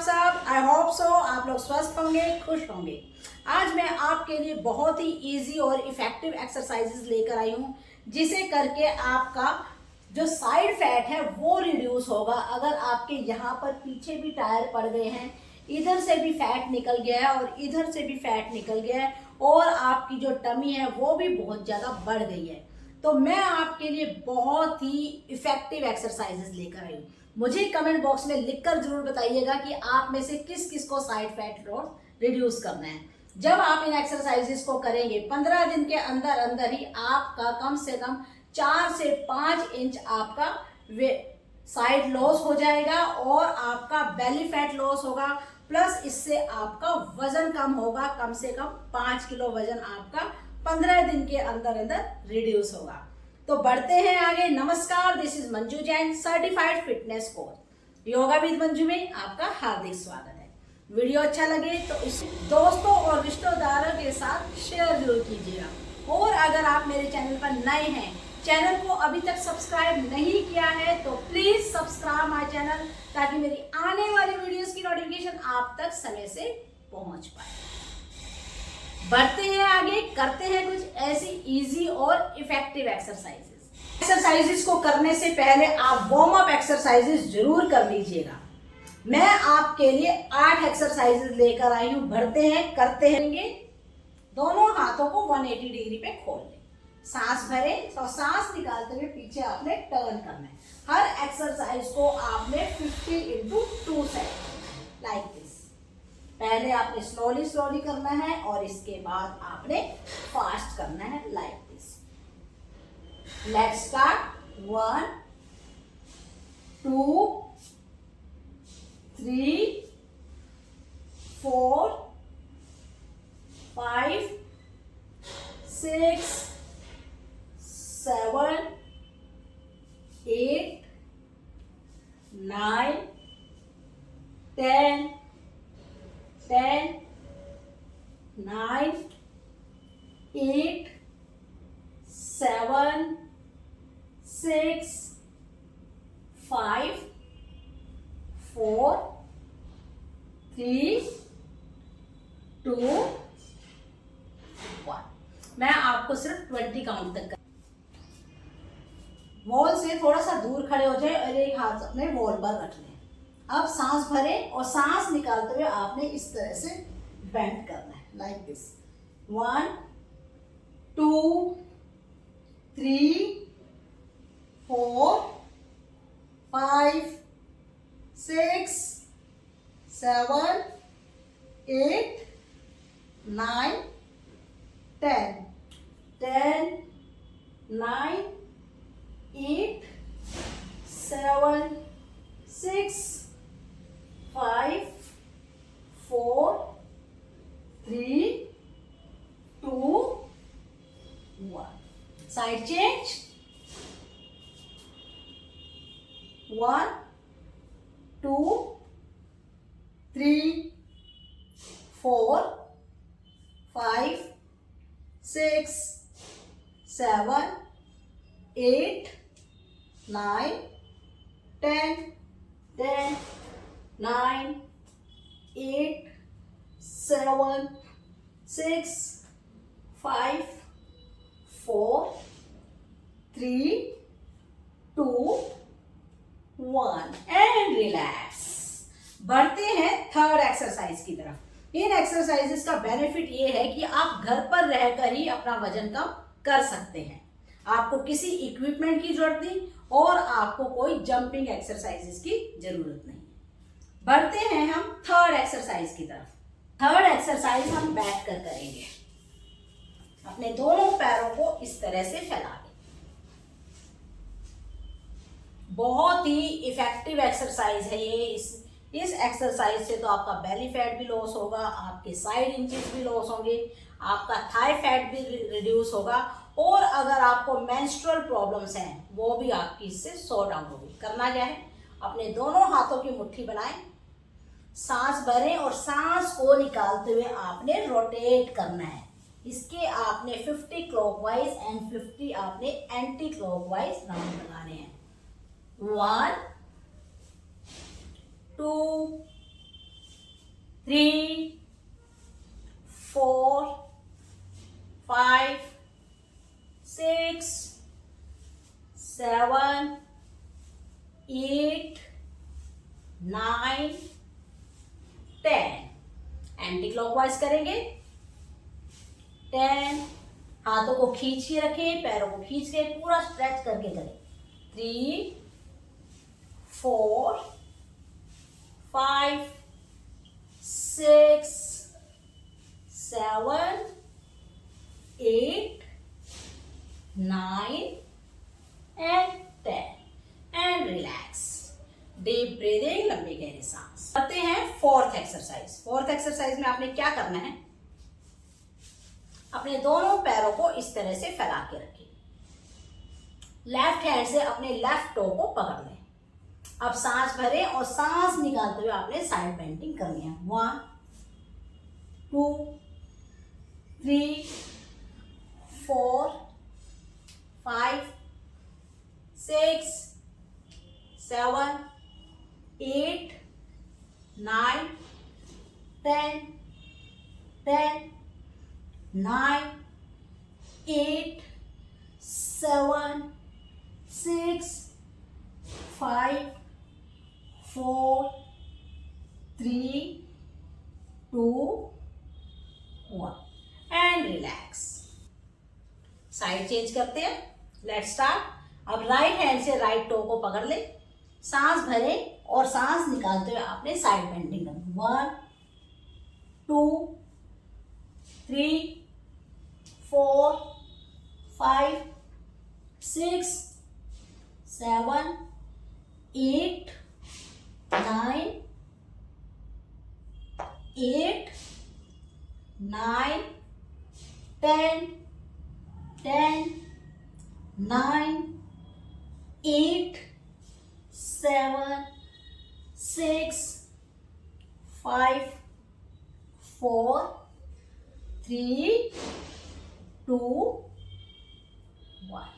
सब? I hope so आप लोग स्वस्थ होंगे, खुश होंगे। आज मैं आपके लिए बहुत ही इजी और इफेक्टिव एक्सरसाइजेस लेकर आई हूँ, जिसे करके आपका जो साइड फैट है वो रिड्यूस होगा। अगर आपके यहाँ पर पीछे भी टायर पड़ गए हैं, इधर से भी फैट निकल गया है और इधर से भी फैट निकल गया है और आपकी जो टमी है वो भी बहुत ज़्यादा बढ़ गई है, तो मैं आपके लिए बहुत ही इफेक्टिव एक्सरसाइजेस लेकर आई हूँ। मुझे कमेंट बॉक्स में लिखकर जरूर बताइएगा कि आप में से किस किस को साइड फैट लॉस रिड्यूस करना है। जब आप इन एक्सरसाइजेस को करेंगे 15 दिन के अंदर अंदर ही आपका कम से कम 4 से 5 इंच आपका साइड लॉस हो जाएगा और आपका बेली फैट लॉस होगा। प्लस इससे आपका वजन कम होगा, कम से कम 5 किलो वजन आपका 15 दिन के अंदर अंदर रिड्यूस होगा। तो बढ़ते हैं आगे। नमस्कार, this is Manju Jain, certified fitness coach. Yoga with Manju में आपका हार्दिक स्वागत है। वीडियो अच्छा लगे तो इसे दोस्तों और रिश्तेदारों के साथ शेयर जरूर कीजिएगा। और अगर आप मेरे चैनल पर नए हैं, चैनल को अभी तक सब्सक्राइब नहीं किया है, तो प्लीज सब्सक्राइब माय चैनल, ताकि मेरी आने वाली वीडियोस की नोटिफिकेशन आप तक समय से पहुंच पाए। बढ़ते हैं आगे, करते हैं कुछ ऐसी इजी और इफेक्टिव एक्सरसाइजेस को करने से पहले आप वार्म अप एक्सरसाइजेस जरूर कर लीजिएगा। मैं आपके लिए 8 एक्सरसाइजेस लेकर आई हूं। बढ़ते हैं, करते हैं। दोनों हाथों को 180 डिग्री पे खोल लें, सांस भरें और सांस निकालते हुए पीछे आपने टर्न करना है। हर एक्सरसाइज को आपने 50 into 2 सेकंड लाइक दिस। पहले आपने स्लोली करना है और इसके बाद आपने फास्ट करना है लाइक दिस। Let's start. 1 2 3 4 5 6 7 8 9 10 10 9 8 7 6 5 4 3 2 1। मैं आपको सिर्फ 20 काउंट तक वॉल से थोड़ा सा दूर खड़े हो जाए और एक हाथ अपने वॉल पर रख लें। अब सांस भरें और सांस निकालते हुए आपने इस तरह से बेंड करना है like this. 1 2 3 4 5 6 7 8 9 10 10 9 8 7 6 5 4 3 2 1। Side change. 1 2 3 4 5 6 7 8 9 10 10 9 8 7 6 5 4 3 2 1 and relax. बढ़ते हैं थर्ड एक्सरसाइज की तरफ। इन एक्सरसाइजेस का बेनिफिट ये है कि आप घर पर रहकर ही अपना वजन कम कर सकते हैं। आपको किसी इक्विपमेंट की जरूरत नहीं और आपको कोई जंपिंग एक्सरसाइजेस की जरूरत नहीं। बढ़ते हैं हम थर्ड एक्सरसाइज की तरफ। थर्ड एक्सरसाइज हम बैठ कर करेंगे। अपने दोनों पैरों को इस तरह से फैला दें। बहुत ही इफेक्टिव एक्सरसाइज है ये। इस एक्सरसाइज से तो आपका बेली फैट भी लॉस होगा, आपके साइड इंचेस भी लॉस होंगे, आपका थाई फैट भी रिड्यूस होगा और अगर आपको मेंस्ट्रुअल प्रॉब्लम्स हैं वो भी आपकी इससे सॉर्ट आउट होगी। करना क्या है, अपने दोनों हाथों की मुट्ठी बनाएं, सांस भरें और सांस को निकालते हुए आपने रोटेट करना है। इसके आपने 50 क्लॉकवाइज एंड 50 आपने एंटी क्लॉकवाइज राउंड लगाने हैं। 1 2 3 4 5 6 7 8 9 10। एंटी क्लॉकवाइज करेंगे। 10, हाथों को खींच के रखें, पैरों को खींच के पूरा स्ट्रेच करके करें। 3 4 5 6 7 8 9 and 10 and relax। Deep breathing, लंबी गहरी सांस। करते हैं फोर्थ एक्सरसाइज। फोर्थ एक्सरसाइज में आपने क्या करना है, अपने दोनों पैरों को इस तरह से फैला के रखें। लेफ्ट हैंड से अपने लेफ्ट टो को पकड़ लें। अब सांस भरें और सांस निकालते हुए आपने साइड बेंडिंग करनी है। 1 2 3 4 5 6 7 8 9 10 10 9 8 7 6 5 4 3 2 1 एंड रिलैक्स। साइड चेंज करते हैं। Let's start. अब राइट हैंड से राइट टो को पकड़ ले, सांस भरें और सांस निकालते हुए आपने साइड बेंडिंग करनी। 1 2 3 4 5 6 7 8 9 8 9 10 10 9 8 7 6 5 4 3 2 1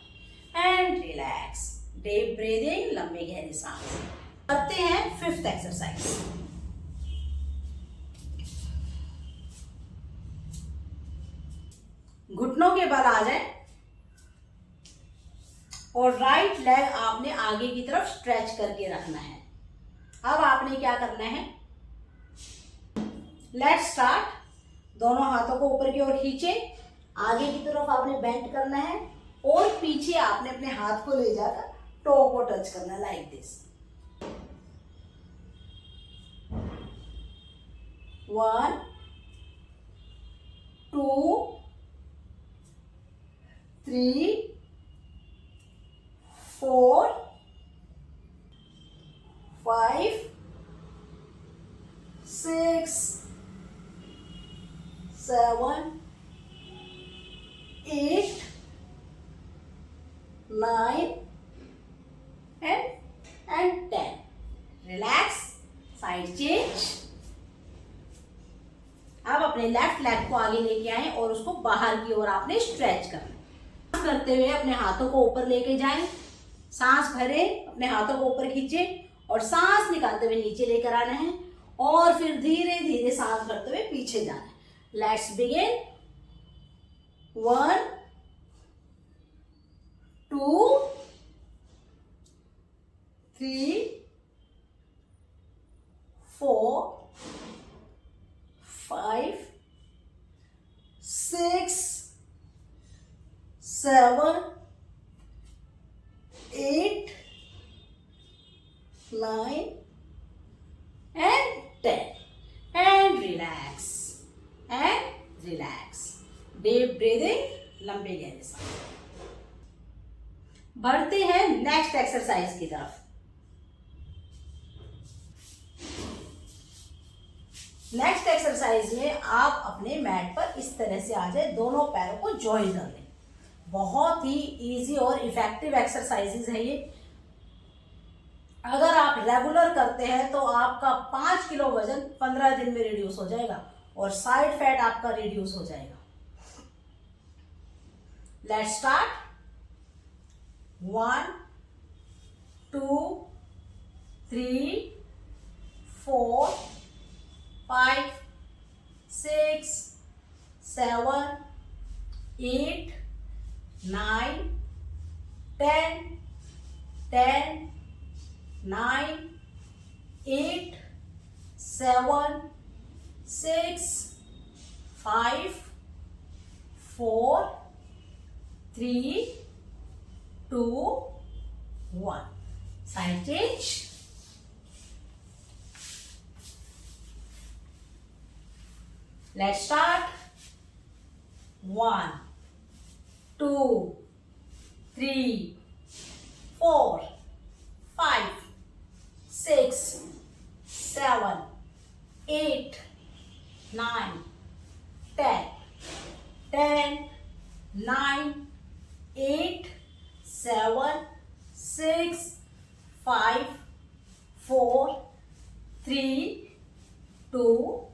एंड रिलैक्स। डीप ब्रीदिंग, लंबी गहरी सांस। करते हैं फिफ्थ एक्सरसाइज। घुटनों के बल आ जाए और राइट लेग आपने आगे की तरफ स्ट्रेच करके रखना है। अब आपने क्या करना है, लेट्स स्टार्ट। दोनों हाथों को ऊपर की ओर खींचे, आगे की तरफ आपने बेंड करना है और पीछे आपने अपने हाथ को ले जाकर टो को टच करना, like this. 1 2 3 4 5 6 7 8 9 and 10। Relax. Side change. अब अपने लेफ्ट लेग को आगे लेके आए और उसको बाहर की ओर आपने स्ट्रेच करना। करते हुए अपने हाथों को ऊपर लेके जाएं, सांस भरें, अपने हाथों को ऊपर खींचे और सांस निकालते हुए नीचे लेकर आना है और फिर धीरे धीरे सांस भरते हुए पीछे जाना है। Let's begin. 1 2 3 4 5 6 7 8 9 and 10 and relax and relax। Deep breathing, लंबे गहरे सांस। बढ़ते हैं नेक्स्ट एक्सरसाइज की तरफ। नेक्स्ट एक्सरसाइज में आप अपने मैट पर इस तरह से आ जाए, दोनों पैरों को ज्वाइन कर लें। बहुत ही इजी और इफेक्टिव एक्सरसाइजेज है ये। अगर आप रेगुलर करते हैं तो आपका 5 किलो वजन 15 दिन में रिड्यूस हो जाएगा और साइड फैट आपका रिड्यूस हो जाएगा। Let's start. 1 2 3 4 5 7, 8, 9, 10, 10, 9, 8, 7, 6, 5, 4, 3, 2, 1. Side change. Let's start. 1, 2, 3, 4, 5, 6, 7, 8, 9, 10, 10, 9, 8, 7, 6, 5, 4, 3, 2,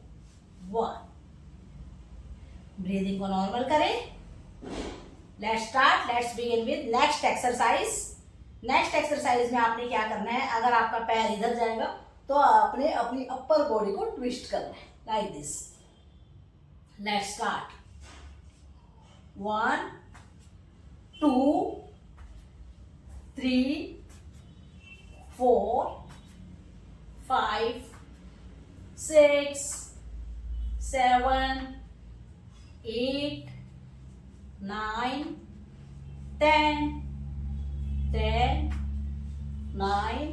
1. Breathing को नॉर्मल करें. Let's start. Let's begin with next exercise. Next exercise में आपने क्या करना है, अगर आपका पैर इधर जाएगा तो आपने अपनी अपर बॉडी को ट्विस्ट करना है like this. Let's start. 1, 2, 3, 4, 5, 6, 7, 8, 9, 10, 10, 9,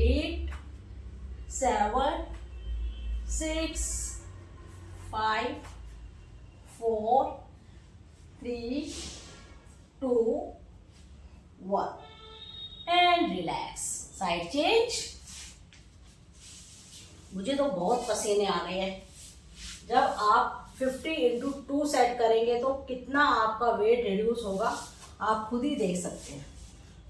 8, 7, 6, 5, 4, 3, 2, 1. And relax. Side change. मुझे तो बहुत पसीने आ गए हैं. जब आप 50 into 2 सेट करेंगे तो कितना आपका वेट रिड्यूस होगा आप खुद ही देख सकते हैं.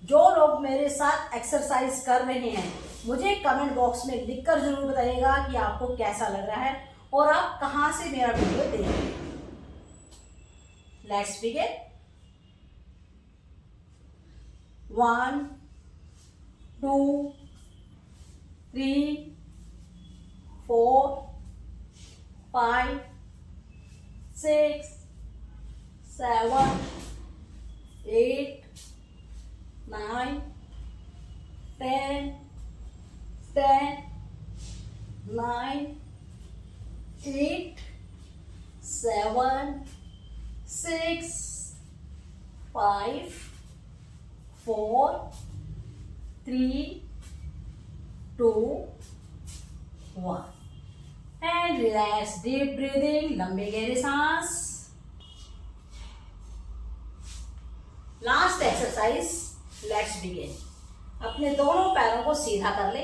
जो लोग मेरे साथ एक्सरसाइज कर रहे हैं मुझे कमेंट बॉक्स में लिखकर जरूर बताइएगा कि आपको कैसा लग रहा है और आप कहाँ से मेरा वीडियो देख रहे हैं. Let's begin. 1, 2, 3, 4, 5, 6, 7, 8, 9, 10, 10, 9, 8, 7, 6, 5, 4, 3, 2, 1. And relax. Deep breathing. लंबे गहरे सांस. Last exercise. Let's begin. अपने दोनों पैरों को सीधा कर ले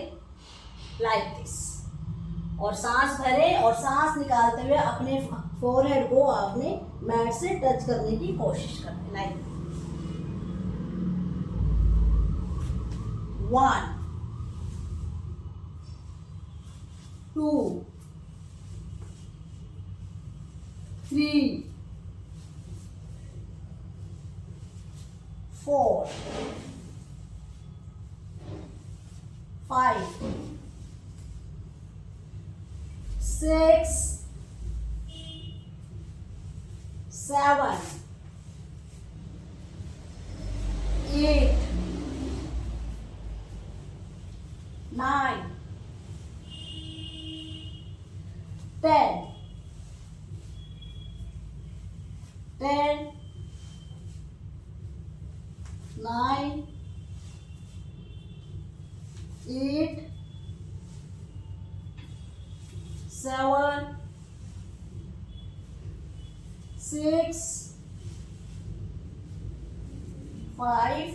लाइक दिस और सांस भरें और सांस निकालते हुए अपने फोरहेड को आपने मैट से टच करने की कोशिश करें लाइक 1, 2, 3, 4, 5, 6, 7, 8, 9, 10, 10, 9, 8, 7, 6, 5,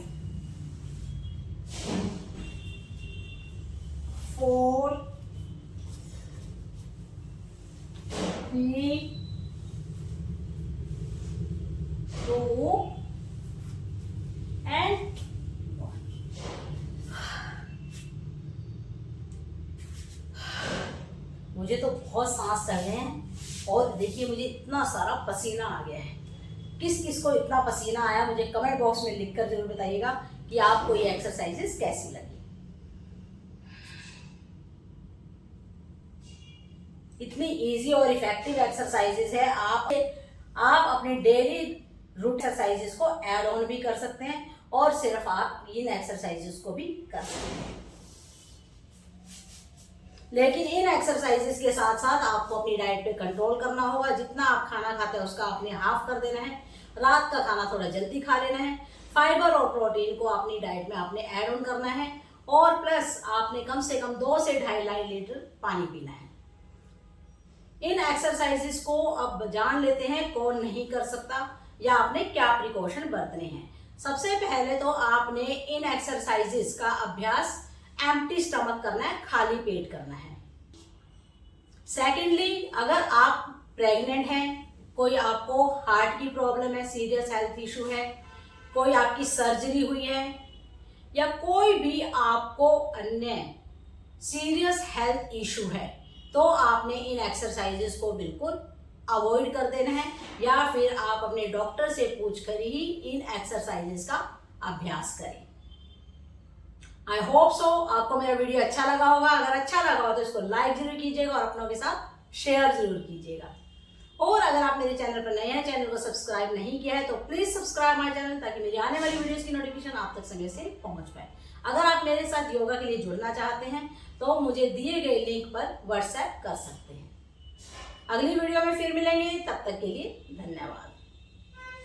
4, 3, 2 and 1. मुझे तो बहुत सांस चल रहे हैं और देखिए मुझे इतना सारा पसीना आ गया है. किस किस को इतना पसीना आया मुझे कमेंट बॉक्स में लिखकर जरूर बताइएगा कि आपको ये एक्सरसाइजेस कैसी लगी. इतनी इजी और इफेक्टिव एक्सरसाइजेज है। आप अपने डेली रूट एक्सरसाइजेज को ऐड ऑन भी कर सकते हैं और सिर्फ आप इन एक्सरसाइजेज को भी कर सकते हैं। लेकिन इन एक्सरसाइजेस के साथ साथ आपको अपनी डाइट पे कंट्रोल करना होगा। जितना आप खाना खाते हैं उसका आपने हाफ कर देना है। रात का खाना थोड़ा जल्दी खा लेना है। फाइबर और प्रोटीन को अपनी डाइट में आपने ऐड ऑन करना है और प्लस आपने कम से कम 2 से 2.5 लीटर पानी पीना है। इन एक्सरसाइजेस को अब जान लेते हैं कौन नहीं कर सकता या आपने क्या प्रिकॉशन बरतने हैं। सबसे पहले तो आपने इन एक्सरसाइजेस का अभ्यास एम्प्टी स्टमक करना है, खाली पेट करना है। सेकेंडली, अगर आप प्रेग्नेंट हैं, कोई आपको हार्ट की प्रॉब्लम है, सीरियस हेल्थ इशू है, कोई आपकी सर्जरी हुई है या कोई भी आपको अन्य सीरियस हेल्थ इशू है, तो आपने इन एक्सरसाइजेस को बिल्कुल अवॉइड कर देना है या फिर आप अपने डॉक्टर से पूछकर ही इन एक्सरसाइजेस का अभ्यास करें। आई होप सो आपको मेरा वीडियो अच्छा लगा होगा। अगर अच्छा लगा हो तो इसको लाइक जरूर कीजिएगा और अपनों के साथ शेयर जरूर कीजिएगा। और अगर आप मेरे चैनल पर नए हैं, चैनल को सब्सक्राइब नहीं किया है तो प्लीज सब्सक्राइब माय चैनल, ताकि मेरी आने वाली वीडियोस की नोटिफिकेशन आप तक समय से पहुंच पाए। अगर आप मेरे साथ योगा के लिए जुड़ना चाहते हैं तो मुझे दिए गए लिंक पर व्हाट्सएप कर सकते हैं। अगली वीडियो में फिर मिलेंगे, तब तक के लिए धन्यवाद।